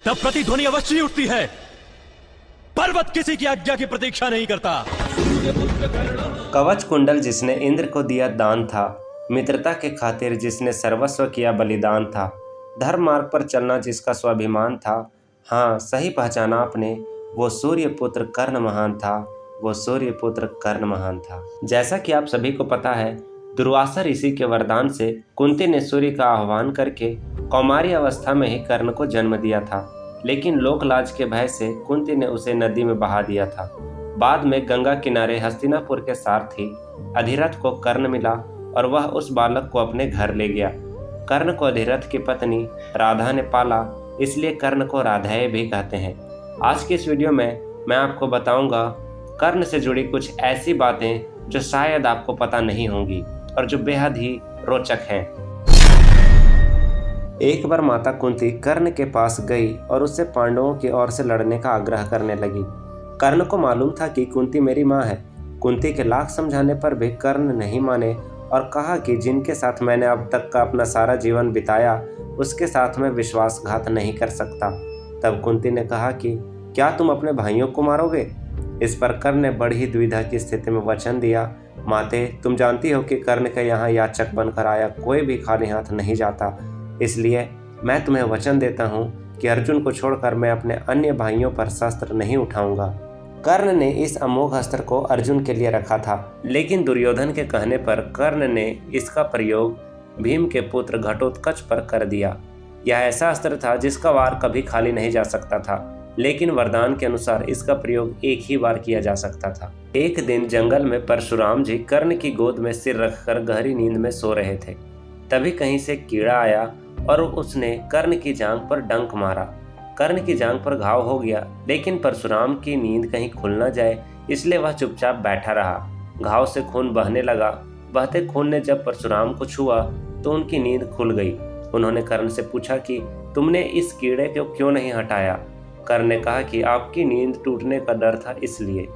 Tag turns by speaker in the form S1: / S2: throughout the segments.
S1: तब प्रतिध्वनि अवश्य ही उठती है। पर्वत किसी की आज्ञा की प्रतीक्षा नहीं करता।
S2: कवच कुंडल जिसने इंद्र को दिया दान था, मित्रता के खातिर जिसने सर्वस्व किया बलिदान था, धर्म मार्ग पर चलना जिसका स्वाभिमान था, हाँ सही पहचाना आपने, वो सूर्य पुत्र कर्ण महान था, वो सूर्य पुत्र कर्ण महान था। जैसा कि आप सभी को पता है, दुर्वासा ऋषि के वरदान से कुंती ने सूर्य का आह्वान करके कौमारी अवस्था में ही कर्ण को जन्म दिया था, लेकिन लोकलाज के भय से कुंती ने उसे नदी में बहा दिया था। बाद में गंगा किनारे हस्तिनापुर के सारथी अधिरथ को कर्ण मिला और वह उस बालक को अपने घर ले गया। कर्ण को अधिरथ की पत्नी राधा ने पाला, इसलिए कर्ण को राधाए भी कहते हैं। आज की इस वीडियो में मैं आपको बताऊंगा कर्ण से जुड़ी कुछ ऐसी बातें जो शायद आपको पता नहीं होंगी और जो बेहद ही रोचक हैं। एक बार माता कुंती कर्ण के पास गई और उससे पांडवों की ओर से लड़ने का आग्रह करने लगी। कर्ण को मालूम था कि कुंती मेरी माँ है। कुंती के लाख समझाने पर भी कर्ण नहीं माने और कहा कि जिनके साथ मैंने अब तक का अपना सारा जीवन बिताया, उसके साथ मैं विश्वासघात नहीं कर सकता। तब कुंती ने कहा कि क्या तुम अपने भाइयों को मारोगे? इस पर कर्ण ने बड़ी ही दुविधा की स्थिति में वचन दिया, माते तुम जानती हो कि कर्ण के यहाँ याचक बनकर आया कोई भी खाली हाथ नहीं जाता, इसलिए मैं तुम्हें वचन देता हूँ कि अर्जुन को छोड़कर मैं अपने अन्य भाइयों पर शस्त्र नहीं उठाऊंगा। कर्ण ने इस अमोघ अस्त्र को अर्जुन के लिए रखा था, लेकिन दुर्योधन के कहने पर कर्ण ने इसका प्रयोग भीम के पुत्र घटोत्कच पर कर दिया। यह ऐसा अस्त्र था जिसका वार कभी खाली नहीं जा सकता था, लेकिन वरदान के अनुसार इसका प्रयोग एक ही बार किया जा सकता था। एक दिन जंगल में परशुराम जी कर्ण की गोद में सिर रखकर गहरी नींद में सो रहे थे। तभी कहीं से कीड़ा आया और उसने कर्ण की जांघ पर डंक मारा। कर्ण की जांघ पर घाव हो गया, लेकिन परशुराम की नींद कहीं खुल न जाए, इसलिए वह चुपचाप बैठा रहा। घाव से खून बहने लगा। बहते खून ने जब परशुराम को छुआ तो उनकी नींद खुल गई। उन्होंने कर्ण से पूछा कि तुमने इस कीड़े को क्यों नहीं हटाया? कर्ण ने कहा कि आपकी नींद टूटने का डर था, इसलिए।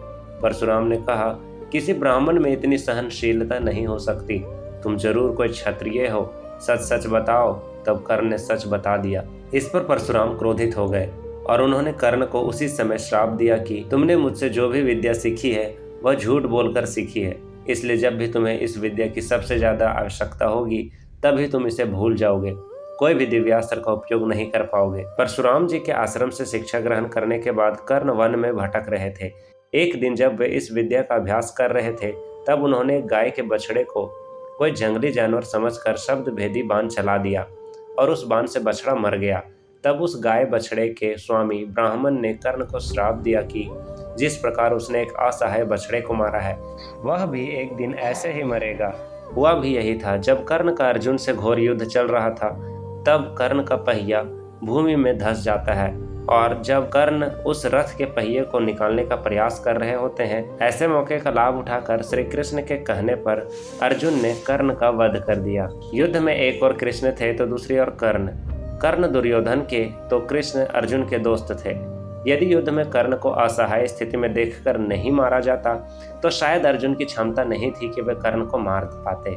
S2: परशुराम ने कहा, किसी ब्राह्मण में इतनी सहनशीलता नहीं हो सकती, तुम जरूर कोई क्षत्रिय हो, सच सच बताओ। तब कर्ण ने सच बता दिया। इस पर परशुराम क्रोधित हो गए और उन्होंने कर्ण को उसी समय श्राप दिया कि तुमने मुझसे जो भी विद्या सीखी है वह झूठ बोलकर सीखी है, इसलिए जब भी तुम्हें इस विद्या की सबसे ज्यादा आवश्यकता होगी तभी तुम इसे भूल जाओगे, कोई भी दिव्यास्त्र का उपयोग नहीं कर पाओगे। परशुराम जी के आश्रम से शिक्षा ग्रहण करने के बाद कर्ण वन में भटक रहे थे। एक दिन जब वे इस विद्या का अभ्यास कर रहे थे, तब उन्होंने एक गाय के बछड़े को कोई जंगली जानवर समझकर शब्द भेदी बाण चला दिया और उस बाण से बछड़ा मर गया। तब उस गाय बछड़े के स्वामी ब्राह्मण ने कर्ण को श्राप दिया कि जिस प्रकार उसने एक असहाय बछड़े को मारा है, वह भी एक दिन ऐसे ही मरेगा। हुआ भी यही था। जब कर्ण का अर्जुन से घोर युद्ध चल रहा था, तब कर्ण का पहिया भूमि में धंस जाता है और जब कर्ण उस रथ के पहिए को निकालने का प्रयास कर रहे होते हैं, ऐसे मौके का लाभ उठाकर श्री कृष्ण के कहने पर अर्जुन ने कर्ण का वध कर दिया। युद्ध में एक और कृष्ण थे तो दूसरी ओर कर्ण। कर्ण दुर्योधन के तो कृष्ण अर्जुन के दोस्त थे। यदि युद्ध में कर्ण को असहाय स्थिति में देखकर नहीं मारा जाता तो शायद अर्जुन की क्षमता नहीं थी कि वे कर्ण को मार पाते।